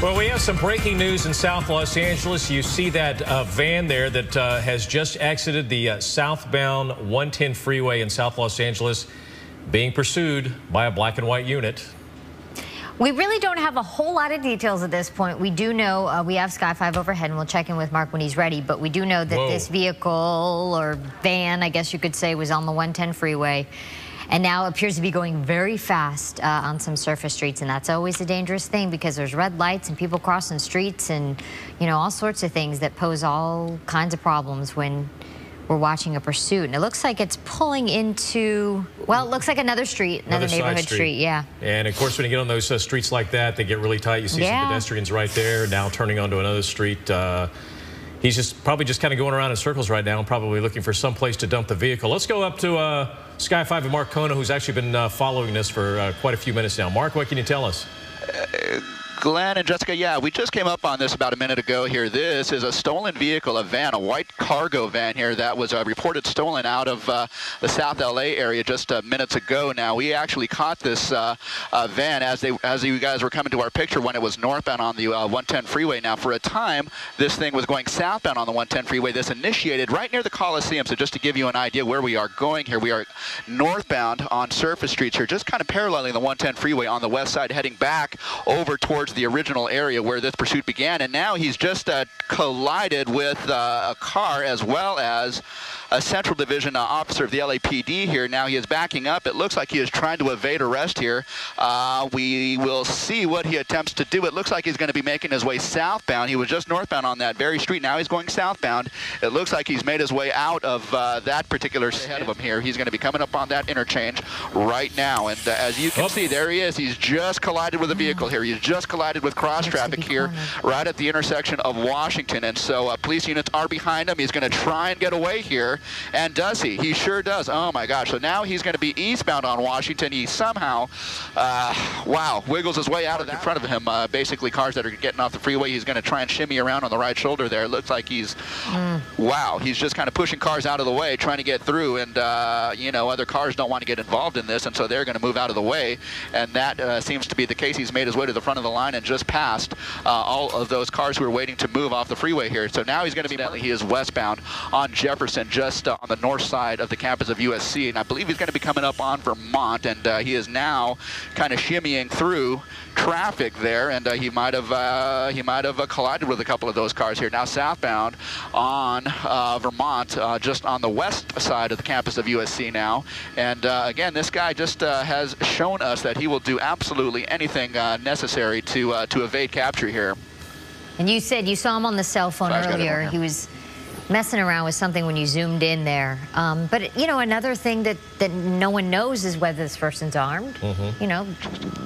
Well, we have some breaking news in South Los Angeles. You see that van there that has just exited the southbound 110 freeway in South Los Angeles, being pursued by a black and white unit. We really don't have a whole lot of details at this point. We do know we have Sky 5 overhead, and we'll check in with Mark when he's ready. But we do know that this vehicle, or van, I guess you could say, was on the 110 freeway, and now appears to be going very fast on some surface streets. And that's always a dangerous thing, because there's red lights and people crossing streets and, you know, all sorts of things that pose all kinds of problems when we're watching a pursuit. And it looks like it's pulling into, well, it looks like another street, another neighborhood street. Yeah. And of course, when you get on those streets like that, they get really tight. You see some pedestrians right there, now turning onto another street. He's probably just kind of going around in circles right now, probably looking for some place to dump the vehicle. Let's go up to Sky 5 and Mark Kona, who's actually been following this for quite a few minutes now. Mark, what can you tell us? Glenn and Jessica, yeah, we just came up on this about a minute ago here. This is a stolen vehicle, a van, a white cargo van here that was reported stolen out of the South LA area just minutes ago. Now, we actually caught this van as you guys were coming to our picture when it was northbound on the 110 freeway. Now, for a time, this thing was going southbound on the 110 freeway. This initiated right near the Coliseum. So just to give you an idea where we are going here, we are northbound on surface streets here, just kind of paralleling the 110 freeway on the west side, heading back over towards the original area where this pursuit began. And now he's just collided with a car, as well as a Central Division officer of the LAPD here. Now he is backing up. It looks like he is trying to evade arrest here. We will see what he attempts to do. It looks like he's going to be making his way southbound. He was just northbound on that very street. Now he's going southbound. It looks like he's made his way out of that particular ahead of him here. He's going to be coming up on that interchange right now. And as you can see, there he is. He's just collided with a vehicle here. He's just collided with cross traffic here right at the intersection of Washington. And so police units are behind him. He's going to try and get away here. And does he? He sure does. Oh, my gosh. So now he's going to be eastbound on Washington. He somehow, wiggles his way out of in front of him. Basically, cars that are getting off the freeway, he's going to try and shimmy around on the right shoulder there. It looks like he's, he's just kind of pushing cars out of the way, trying to get through. And, you know, other cars don't want to get involved in this, and so they're going to move out of the way. And that seems to be the case. He's made his way to the front of the line and just passed all of those cars who are waiting to move off the freeway here. So now he's going to be, he is westbound on Jefferson, just on the north side of the campus of USC, and I believe he's going to be coming up on Vermont, and he is now kind of shimmying through traffic there, and he might have collided with a couple of those cars here. Now southbound on Vermont, just on the west side of the campus of USC now, and again, this guy just has shown us that he will do absolutely anything necessary to evade capture here. And you said you saw him on the cell phone earlier. He was messing around with something when you zoomed in there. But, you know, another thing that no one knows is whether this person's armed. You know,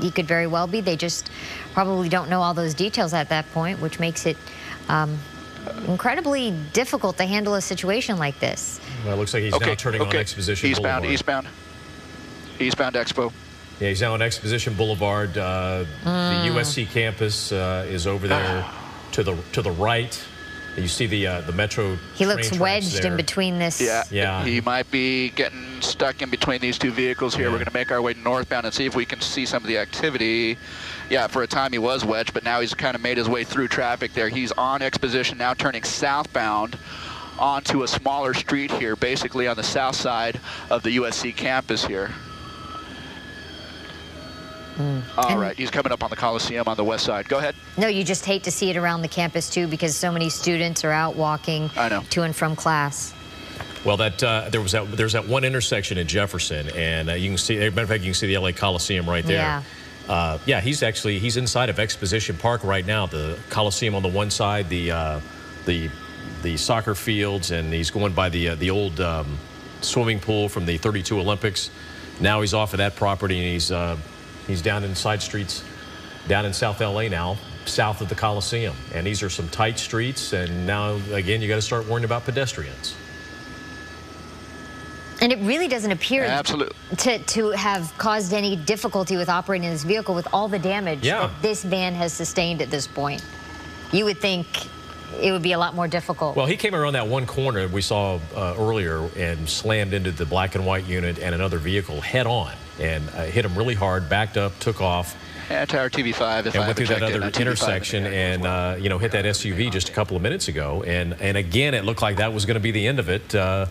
he could very well be. They just probably don't know all those details at that point, which makes it incredibly difficult to handle a situation like this. Well, it looks like he's now turning on Exposition Boulevard. Eastbound Expo. Yeah, he's now on Exposition Boulevard. The USC campus is over there to the right. You see the Metro. He looks wedged in between this. Yeah, he might be getting stuck in between these two vehicles here. We're going to make our way northbound and see if we can see some of the activity. Yeah, for a time he was wedged, but now he's kind of made his way through traffic there. He's on Exposition now, turning southbound onto a smaller street here, basically on the south side of the USC campus here. All right, he's coming up on the Coliseum on the west side. Go ahead. No, you just hate to see it around the campus, too, because so many students are out walking to and from class. Well, there's that one intersection in Jefferson, and you can see, as a matter of fact, you can see the LA Coliseum right there. Yeah, he's inside of Exposition Park right now. The Coliseum on the one side, the soccer fields, and he's going by the old swimming pool from the '32 Olympics. Now he's off of that property, and he's down in side streets, down in South LA now, south of the Coliseum. And these are some tight streets, and now, again, you got to start worrying about pedestrians. And it really doesn't appear to have caused any difficulty with operating this vehicle with all the damage that this van has sustained at this point. You would think it would be a lot more difficult. Well, he came around that one corner we saw earlier and slammed into the black and white unit and another vehicle head on and hit him really hard, backed up, took off. Tower TV5. And went through that other intersection and, you know, hit that SUV just a couple of minutes ago. And again, it looked like that was going to be the end of it.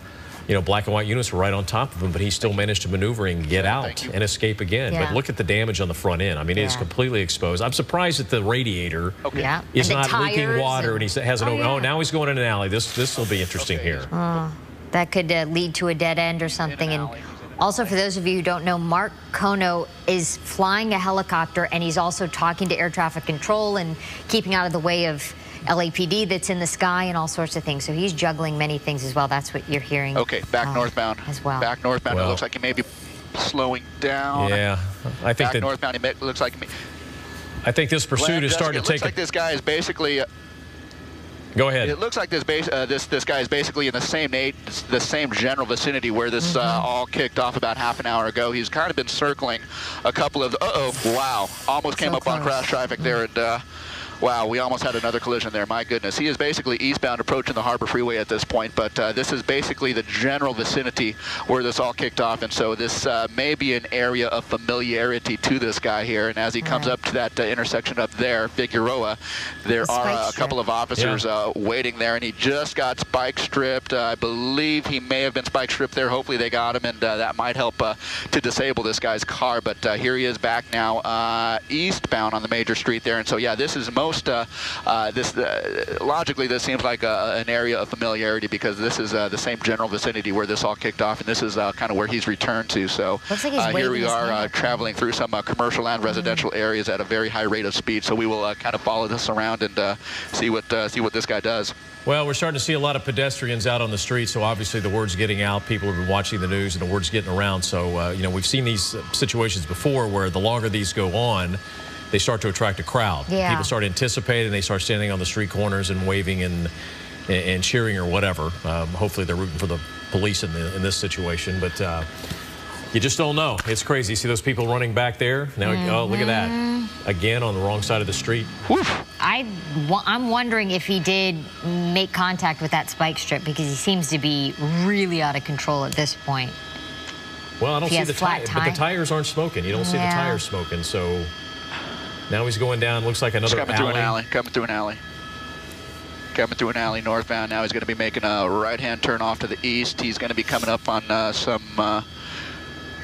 You know, black and white units were right on top of him, but he still managed to maneuver and get out and escape again. Yeah. But look at the damage on the front end. I mean, it's completely exposed. I'm surprised that the radiator is not leaking water and he has an oh, now he's going in an alley. This will be interesting here. That could lead to a dead end or something. And also, for those of you who don't know, Mark Kono is flying a helicopter, and he's also talking to air traffic control and keeping out of the way of LAPD that's in the sky and all sorts of things. So he's juggling many things as well. That's what you're hearing. Okay, back northbound as well. Back northbound. It looks like he may be slowing down. Yeah, I think back northbound. It looks like. I think this pursuit is starting to take. It looks like this guy is basically. Go ahead. It looks like this guy is basically in the same general vicinity where this all kicked off about half an hour ago. He's kind of been circling a couple of. Wow! Almost came up on crash traffic there, and wow, we almost had another collision there. My goodness. He is basically eastbound approaching the Harbor Freeway at this point, but this is basically the general vicinity where this all kicked off, and so this may be an area of familiarity to this guy here. And as he comes up to that intersection up there, Figueroa, there are a couple of officers waiting there, and he just got spike stripped. I believe he may have been spike stripped there. Hopefully they got him, and that might help to disable this guy's car. But here he is back now eastbound on the major street there, and so yeah, this is logically this seems like an area of familiarity because this is the same general vicinity where this all kicked off, and this is kind of where he's returned to. So here we are traveling through some commercial and residential areas at a very high rate of speed. So we will kind of follow this around and see what this guy does. Well, we're starting to see a lot of pedestrians out on the street, so obviously the word's getting out. People have been watching the news, and the word's getting around. So, you know, we've seen these situations before where the longer these go on, they start to attract a crowd. People start anticipating, they start standing on the street corners and waving and cheering or whatever. Hopefully they're rooting for the police in this situation, but you just don't know. It's crazy. See those people running back there? Now, oh, look at that. Again, on the wrong side of the street. I'm wondering if he did make contact with that spike strip because he seems to be really out of control at this point. Well, I don't see the tires, but the tires aren't smoking. You don't see the tires smoking, so now he's going down. Looks like another alley. Coming through an alley northbound. Now he's going to be making a right-hand turn off to the east. He's going to be coming up on some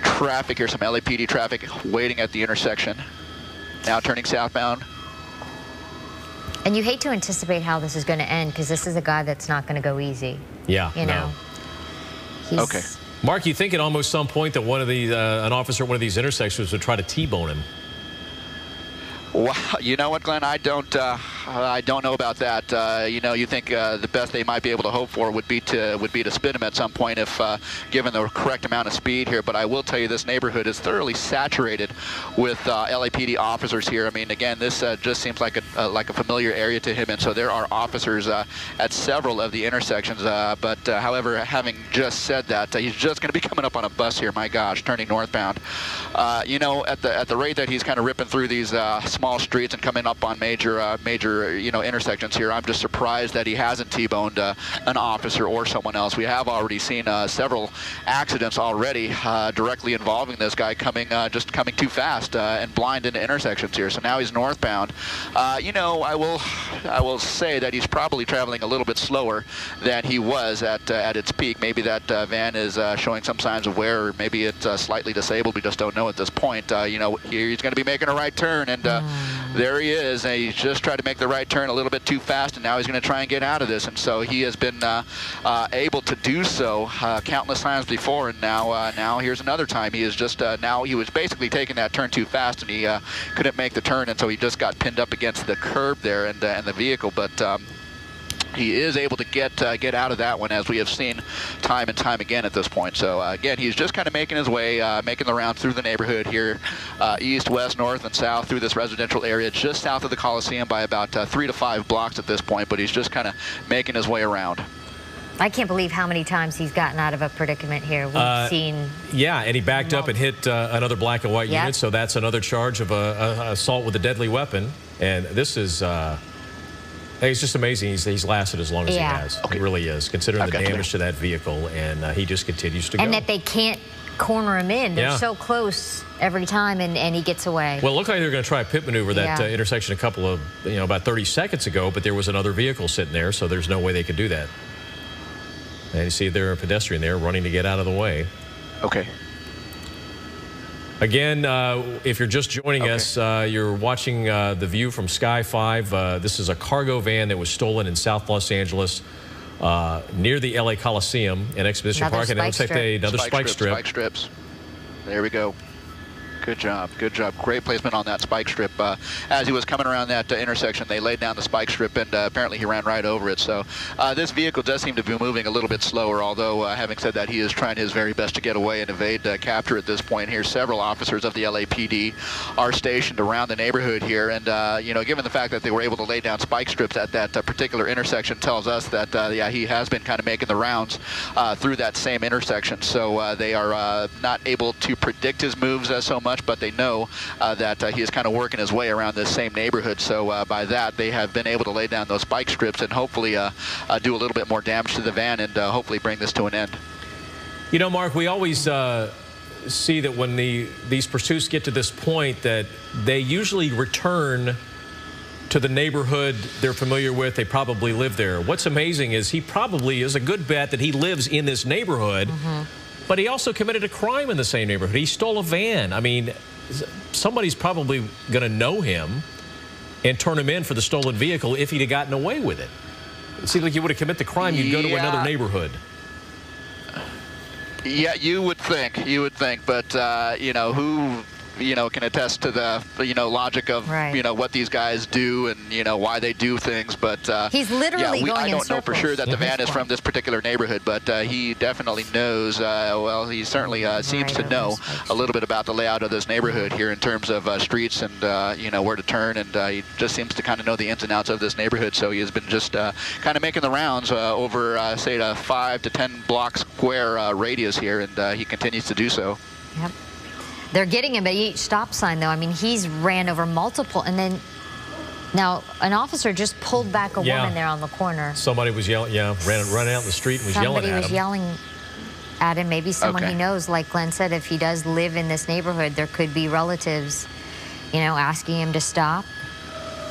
traffic here, some LAPD traffic waiting at the intersection. Now turning southbound. And you hate to anticipate how this is going to end because this is a guy that's not going to go easy. Yeah, you know. Okay. Mark, you think at almost some point that one of these, an officer at one of these intersections would try to T-bone him? Well, you know what, Glenn? I don't know about that. You know, you think the best they might be able to hope for would be to spin him at some point if given the correct amount of speed here. But I will tell you, this neighborhood is thoroughly saturated with LAPD officers here. I mean, again, this just seems like a familiar area to him, and so there are officers at several of the intersections. However, having just said that, he's just going to be coming up on a bus here. My gosh, turning northbound. You know, at the rate that he's kind of ripping through these small streets and coming up on major intersections here, I'm just surprised that he hasn't T-boned an officer or someone else. We have already seen several accidents already directly involving this guy just coming too fast and blind into intersections here. So now he's northbound. You know, I will say that he's probably traveling a little bit slower than he was at its peak. Maybe that van is showing some signs of wear, or maybe it's slightly disabled. We just don't know at this point. You know, here he's going to be making a right turn, and there he is. And he's just tried to make the right turn a little bit too fast, and now he's going to try and get out of this. And so he has been able to do so countless times before, and now here's another time. He is just now he was basically taking that turn too fast, and he couldn't make the turn, and so he just got pinned up against the curb there and the vehicle. But he is able to get out of that one, as we have seen time and time again at this point. So again, he's just kind of making his way, making the round through the neighborhood here, east, west, north, and south through this residential area, just south of the Coliseum by about 3 to 5 blocks at this point. But he's just kind of making his way around. I can't believe how many times he's gotten out of a predicament here. We've seen. Yeah, and he backed up and hit another black and white unit, so that's another charge of assault with a deadly weapon. And this is. It's just amazing he's lasted as long as he has. It really is, considering the damage to that vehicle, and he just continues to go. And that they can't corner him in. They're so close every time, and he gets away. Well, it looked like they were going to try a pit maneuver that intersection a couple of, about 30 seconds ago, but there was another vehicle sitting there, so there's no way they could do that. And you see there a pedestrian there running to get out of the way. Okay. Again, if you're just joining us, you're watching The View from Sky 5. This is a cargo van that was stolen in South Los Angeles near the LA Coliseum in Exposition Park. And it looks like another spike strip. Spike strips. There we go. Good job. Good job. Great placement on that spike strip. As he was coming around that intersection, they laid down the spike strip, and apparently he ran right over it. So this vehicle does seem to be moving a little bit slower, although having said that, he is trying his very best to get away and evade capture at this point here. Several officers of the LAPD are stationed around the neighborhood here, and given the fact that they were able to lay down spike strips at that particular intersection tells us that, he has been kind of making the rounds through that same intersection. So they are not able to predict his moves so much, but they know that he is kind of working his way around this same neighborhood. So by that, they have been able to lay down those spike strips and hopefully do a little bit more damage to the van and hopefully bring this to an end. You know, Mark, we always see that when these pursuits get to this point that they usually return to the neighborhood they're familiar with. They probably live there. What's amazing is he probably is a good bet that he lives in this neighborhood. But he also committed a crime in the same neighborhood. He stole a van. I mean, somebody's probably going to know him and turn him in for the stolen vehicle if he'd have gotten away with it. It seems like you would have committed the crime, you'd go to another neighborhood. Yeah, you would think, but, who can attest to the, logic of, what these guys do and, why they do things. But he's literally going in I don't know for sure that the van is from this particular neighborhood, but he definitely knows, he certainly seems to know a little bit about the layout of this neighborhood here in terms of streets and, where to turn. And he just seems to kind of know the ins and outs of this neighborhood. So he has been just kind of making the rounds over, say, a 5 to 10 block square radius here, and he continues to do so. Yep. They're getting him at each stop sign, though. I mean, he's ran over multiple, and then now an officer just pulled back a woman there on the corner. Somebody was yelling, ran out in the street and was yelling at him. Somebody was yelling at him. Maybe someone he knows, like Glenn said, if he does live in this neighborhood, there could be relatives, asking him to stop.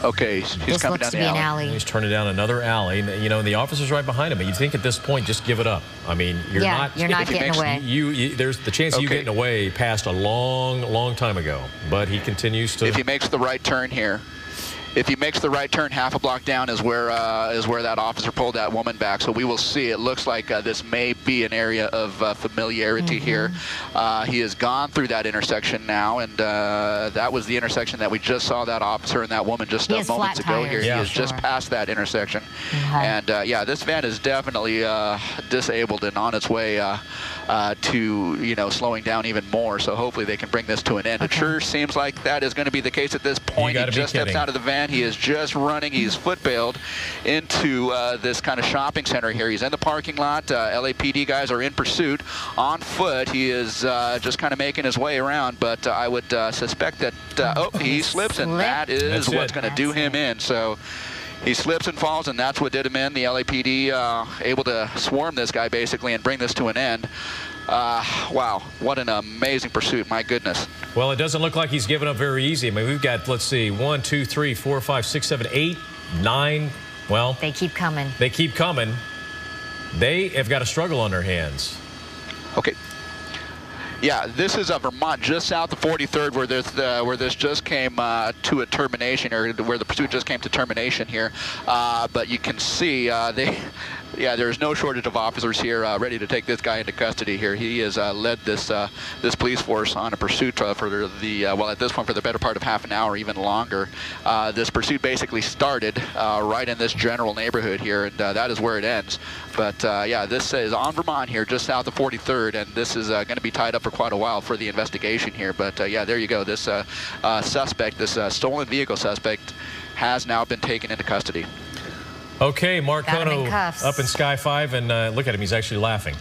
Okay, he's coming down the alley. He's turning down another alley. And the officer's right behind him. You'd think at this point, just give it up. I mean, you're not getting away. There's the chance of you getting away passed a long, long time ago. But he continues to. If he makes the right turn here. If he makes the right turn, half a block down is where that officer pulled that woman back. So we will see. It looks like this may be an area of familiarity here. He has gone through that intersection now, and that was the intersection that we just saw that officer and that woman just moments ago here. He has just passed that intersection. And this van is definitely disabled and on its way to slowing down even more. So hopefully they can bring this to an end. It sure seems like that is going to be the case at this point. He just steps out of the van. He is just running. He's foot-bailed into this kind of shopping center here. He's in the parking lot. LAPD guys are in pursuit on foot. He is just kind of making his way around, but I would suspect that he slips, and that is what's going to do him in. So he slips and falls, and that's what did him in. The LAPD able to swarm this guy basically and bring this to an end. Wow, what an amazing pursuit, my goodness. Well, it doesn't look like he's giving up very easy. I mean, we've got, let's see, 1, 2, 3, 4, 5, 6, 7, 8, 9. Well, they keep coming. They keep coming. They have got a struggle on their hands. Okay. Yeah, this is Vermont, just south of 43rd, where this just came to a termination, or where the pursuit just came to termination here. But you can see there's no shortage of officers here ready to take this guy into custody here. He has led this police force on a pursuit for at this point for the better part of half an hour, even longer. This pursuit basically started right in this general neighborhood here, and that is where it ends. But this is on Vermont here, just south of 43rd, and this is going to be tied up for quite a while for the investigation here. But there you go. This suspect, this stolen vehicle suspect, has now been taken into custody. Okay, Mark Kono up in Sky 5, and look at him. He's actually laughing.